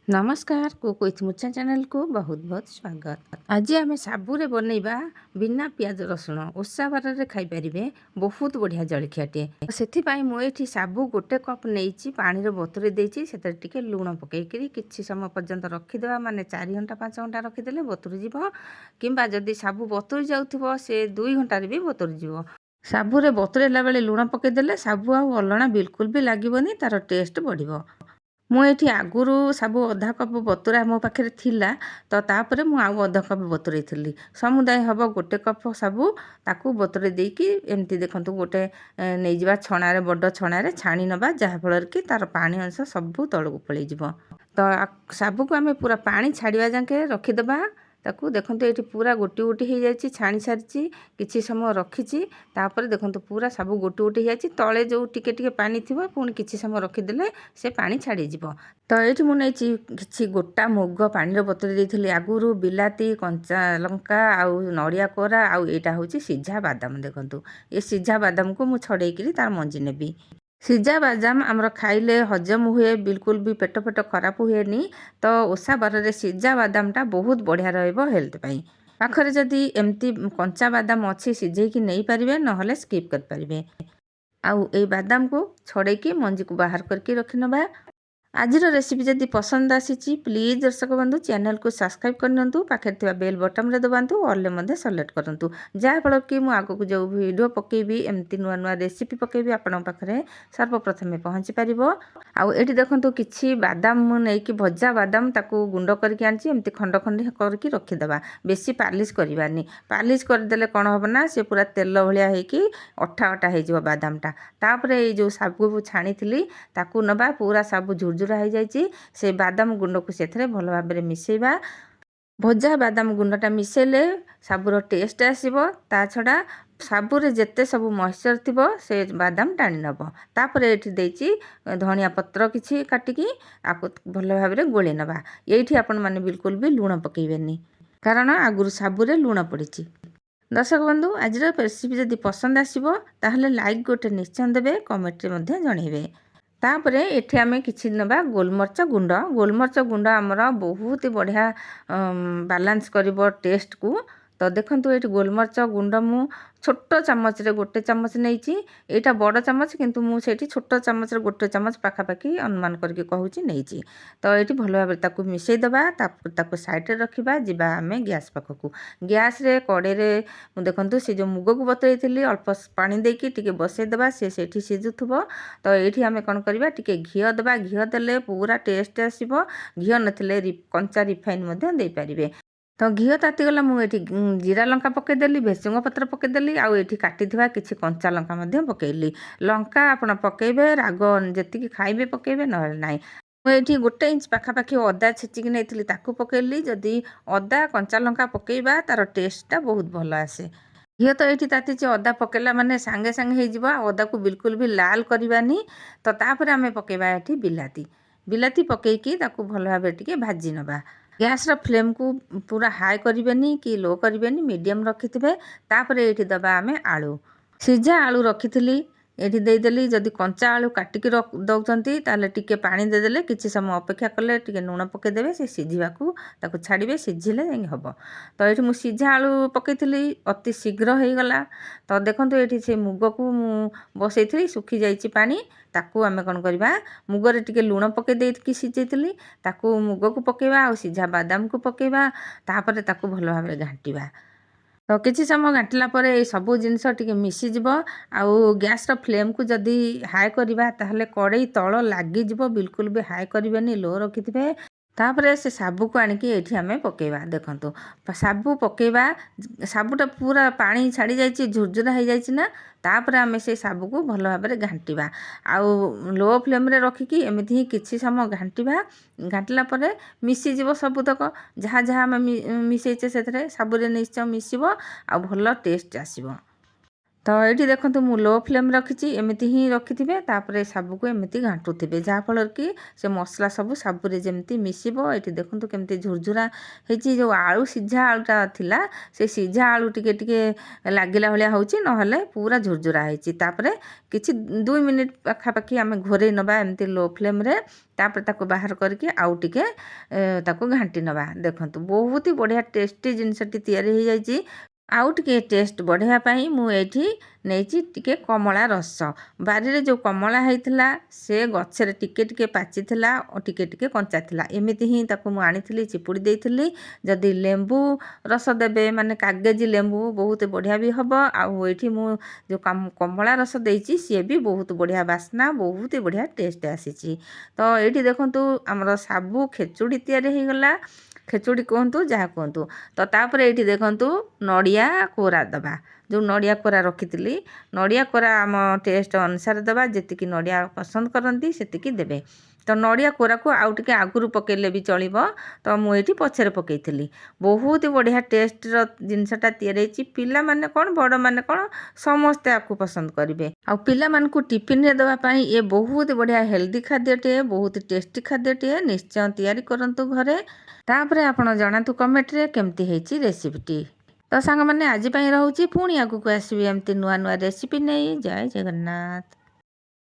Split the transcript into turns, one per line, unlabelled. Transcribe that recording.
नमस्कार cook with मुचा channel को बहुत बहुत स्वागत। आज आम साबुरे बनइबा बिना पियाज रसुण ओषा बार खाईपारे बहुत बढ़िया जलखियाटे। से मुझे साबु गोटे कप नहीं पानी बतुरी देती से लुण पकईकरी किसी समय पर्यंत रखीदे माने 4 घंटा 5 घंटा रखीदे बतुरी जीव किंबा जदि साबु बतुरी जाऊथिबो से 2 घंटा भी बतुरी जीव। साबुरे बतुरेला बेले लुण पकईदेले साबु आ अलणा बिल्कुल भी लागबनी तार टेस्ट बढ़िबो। मुझे आगुरी साबु अधा कप बतुरा मो पाखे थिला तो तापर मु आउ अधा कप बतुरे थी समुदाय हम गोटे कप साबु ताकू बतुरे देकी एमती देखंतु गोटे नहीं जावा छणारे बड़ छणारे छाणी नबा जहाँफल कि तार पानी अंश सब तलू पलि तो साबु को आम पूरा पानी छाड़ा जाके रखीदबा। ताकू देखंतु ये पूरा गोटी गोटी हो जाए छाणी सारी किसी समय रखी तापर देखंतु पूरा सब गोटी गोटी हो जाए तले जो टिके टिके पानी थी पुणी किसी समय रखीदे से पानी छाड़ी तो ये मुझे कि गोटा मुग पानी बतुरी देती आगुरी बिलाती कंचा लंका आउ नड़िया कोरा आउ यहाँ हूँ सीझा बादाम। देखंतु ये सीझा बादाम को मुझे छड़ेकी तार मंजी नेबी। सीझा बादाम आमर खाइले हजम हुए बिल्कुल भी पेट फेट खराब हुए तो ओषा बार सीझा बादामटा बहुत बढ़िया हेल्थ पाई। पाखरे जदि एमती कंचा बादाम अच्छी सिझेकी नहीं पारे ना स्किप करें। आउ ए बादाम को छड़ेकी मंजी को बाहर करके रखी नबा। आज रेसिपी जदि पसंद आसी प्लीज दर्शक बंधु चैनल को सब्सक्राइब करनी पाखे बेल बटन रे दबातु ऑल मध्य सेलेक्ट करूँ जहाँफल कि मुझे आगक जो वीडियो पकेबी एमती नुआ नुआ रेसिपी पकेबी आपण पाखे सर्वप्रथमे पहुँची पार। आउ ये देखो कि बादाम नहीं भजा बादाम ताकू गुंड करके आमती खंड खंड करके रखीदे बेसी पालिश करवानी पालिश करदे कौन हम ना सी पूरा तेल भाया होगी अठा अठा हो बादामटा तापर ये जो साबु छाणी ताकू नबा पूरा साबु झुरझुरा हो जाए से बादाम गुंड को से भल भाव में मिसेबा। भजा बादाम गुंडटा मिसेले साबुर टेस्ट आसो ता छड़ा साबुरे जेते सब मॉइस्चर थिबो से बादाम टाणी नब। तापर ये धनिया पत्र किछि काटिकी आपको भल भाव में गोली नबा। ये आपण मैंने बिल्कुल भी लुण पकेबेनी कारण आगुरी साबुरे लुण पड़ी। दर्शक बंधु आज रेसिपी जदि पसंद आसो ताहले लाइक गोटे निश्चय देवे कमेंट रे मध्य जणेबे। तापरे एठी आमे किछि नबा गोलमरच गुंड आमर बहुत बढ़िया बैलेंस करिवो टेस्ट को। तो देखंतु ये गोलमरच गुंड मु छोट चामच रे गोटे चामच नहीं यहाँ बड़ चामच किंतु मुझे छोट चामच रे गोटे चामच पाखापाखि अनुमान करके कहूँ नहीं तो ये भल भाव ताकू मिसईदबा ताकू साइड रखा जा आम गैस पाखक गैस रे कड़े देखंतु से जो मुग को बतई अल्प पानी देकी टिके बसईदबा सी सिझुथबो। तो ये आम कौन करवा टिके घी दबा घी देले पूरा टेस्ट आसो घी नथिले कंचा रिफाइन दे पारे। तो घी तातीगला मुझे जीरा लंका पकईदेली भेसुंग पत्र पकईदेली आउ ये काटी किसी कंचा लंका पकईली लंका आपड़ पकईबे राग जी खाइबे पकईबे ना मुझे गोटे इंच पाखापाखि अदा छेचिकी नहीं पकईली जदि अदा कंचा लंका पकईबा तार टेस्टा बहुत भल आसे। घी तो ये ताती अदा पकईला माने सांगे सांगे हो अदा को बिल्कुल भी लाल करवानी। तो तापर आम पकईबा ये बिलाती बिलाती पकईकी भल भाव टिके भाजी नबा। गैस रो फ्लेम को पूरा हाई करें कि लो करें मीडियम रखिथे। तापर ये दबा आम आलू सीझा आलू रखी ये देदेली जदि कंचा आलू काटिक दौरान ताले टिके पानी देदेले किसी समय अपेक्षा कले टिके लुण पकईदेवे से सिझाकू ताकू छाड़े सिझिले हम। तो ये मुझे सीझा आलू पकईली अति शीघ्र हो गला। तो देखो ये से मुग को बसई सुखी जाइए पानी ताकू आम कौन करवा मुगरे टिके लुण पकई देकी सिझेली ताकू मुग को पकेबा आ सीझा बादाम को पकेबा तापर ताकू भल भाव में घांटा। तो किसी समय घाटिला ये सबू जिनस टिके मिसीज आउ गैस रो फ्लेम को जदि हाई करवा ताहले कड़ई तल लगिज बिल्कुल भी हाई करें लो रखिथे। तापर से साबु को आणिकी ये आम पकेबा देखंतु साबु पकेबा साबुटा पूरा पानी छाड़ी जाइए झुरझुरा हो जाइए ना तापर आम से साबु को भल भाव में घांटा आउ लो फ्लेम रे रखिकी एमती ही किसी समय घांटा घाटिला मिसीज सबुतक जहाँ जहाँ आम मिसईचे से साबुरे निश्चय मिसब आ भल टेस्ट आसब। ତ ଏଇଠି ଦେଖନ୍ତୁ ମୁଁ ଲୋ ଫ୍ଲେମ୍ ରଖିଛି, ଏମିତି ହିଁ ରଖିଥିବେ। ତାପରେ ସାବୁକୁ ଏମିତି ଘାଣ୍ଟୁଥିବେ, ଯାହାଫଳରେ କି ସେ ମସଲା ସବୁ ସାବୁରେ ଯେମିତି ମିଶିବ। ଏଇଠି ଦେଖନ୍ତୁ କେମିତି ଝୁରଝୁରା ହେଇଛି। ଯେଉଁ ଆଳୁ ସିଝା ଆଳୁଟା ଥିଲା, ସେ ସିଝା ଆଳୁ ଟିକେ ଟିକେ ଲାଗିଲା ଭଳିଆ ହେଉଛି, ନହେଲେ ପୁରା ଝୁରଝୁରା ହେଇଛି। ତାପରେ କିଛି 2 ମିନିଟ୍ ପାଖାପାଖି ଆମେ ଘୋରେଇ ନେବା ଏମିତି ଲୋ ଫ୍ଲେମ୍ରେ। ତାପରେ ତାକୁ ବାହାର କରିକି ଆଉ ଟିକେ ତାକୁ ଘାଣ୍ଟି ନେବା। ଦେଖନ୍ତୁ ବହୁତ ହି ବଢ଼ିଆ ଟେଷ୍ଟି ଜିନିଷଟି ତିଆରି ହେଇଯାଇଛି। ଆଉ ଟିକେ ଟେଷ୍ଟ ବଢ଼ାଇବା ପାଇଁ ମୁଁ ଏଇଠି ନେଇଛି ଟିକେ କମଳା ରସ। ବାରିରେ ଯେଉଁ କମଳା ହେଇଥିଲା ସେ ଗଛରେ ଟିକେ ଟିକେ ପାଚିଥିଲା, ଟିକେ ଟିକେ କଞ୍ଚା ଥିଲା। ଏମିତି ହିଁ ତାକୁ ମୁଁ ଆଣିଥିଲି, ଚିପୁଡ଼ି ଦେଇଥିଲି। ଯଦି ଲେମ୍ବୁ ରସ ଦେବେ, ମାନେ କାଗଜି ଲେମ୍ବୁ, ବହୁତ ବଢ଼ିଆ ବି ହେବ। ଆଉ ଏଇଠି ମୁଁ ଯେଉଁ କମଳା ରସ ଦେଇଛି ସିଏ ବି ବହୁତ ବଢ଼ିଆ ବାସ୍ନା, ବହୁତ ବଢ଼ିଆ ଟେଷ୍ଟ ଆସିଛି। ତ ଏଇଠି ଦେଖନ୍ତୁ ଆମର ସାବୁ ଖେଚୁଡ଼ି ତିଆରି ହେଇଗଲା। ଖେଚୁଡ଼ି କୁହନ୍ତୁ, ଯାହା କୁହନ୍ତୁ। ତ ତାପରେ ଏଇଠି ଦେଖନ୍ତୁ ନଡ଼ିଆ କୋରା ଦେବା। ଯେଉଁ ନଡ଼ିଆ କୋରା ରଖିଥିଲି, ନଡ଼ିଆ କୋରା ଆମ ଟେଷ୍ଟ ଅନୁସାରେ ଦେବା। ଯେତିକି ନଡ଼ିଆ ପସନ୍ଦ କରନ୍ତି ସେତିକି ଦେବେ। ତ ନଡ଼ିଆ କୋରାକୁ ଆଉ ଟିକେ ଆଗରୁ ପକାଇଲେ ବି ଚଳିବ, ତ ମୁଁ ଏଇଠି ପଛରେ ପକାଇଥିଲି। ବହୁତ ବଢ଼ିଆ ଟେଷ୍ଟର ଜିନିଷଟା ତିଆରି ହେଇଛି। ପିଲାମାନେ କ'ଣ, ବଡ଼ମାନେ କ'ଣ, ସମସ୍ତେ ଆକୁ ପସନ୍ଦ କରିବେ। ଆଉ ପିଲାମାନଙ୍କୁ ଟିଫିନ୍ରେ ଦେବା ପାଇଁ ଏ ବହୁତ ବଢ଼ିଆ ହେଲ୍ଦି ଖାଦ୍ୟଟିଏ, ବହୁତ ଟେଷ୍ଟି ଖାଦ୍ୟଟିଏ। ନିଶ୍ଚୟ ତିଆରି କରନ୍ତୁ ଘରେ। ତାପରେ ଆପଣ ଜଣାନ୍ତୁ କମେଣ୍ଟରେ କେମିତି ହେଇଛି ରେସିପିଟି। ତ ସାଙ୍ଗମାନେ ଆଜି ପାଇଁ ରହୁଛି, ପୁଣି ଆଗକୁ ଆସିବି ଏମିତି ନୂଆ ନୂଆ ରେସିପି ନେଇ। ଜୟ ଜଗନ୍ନାଥ।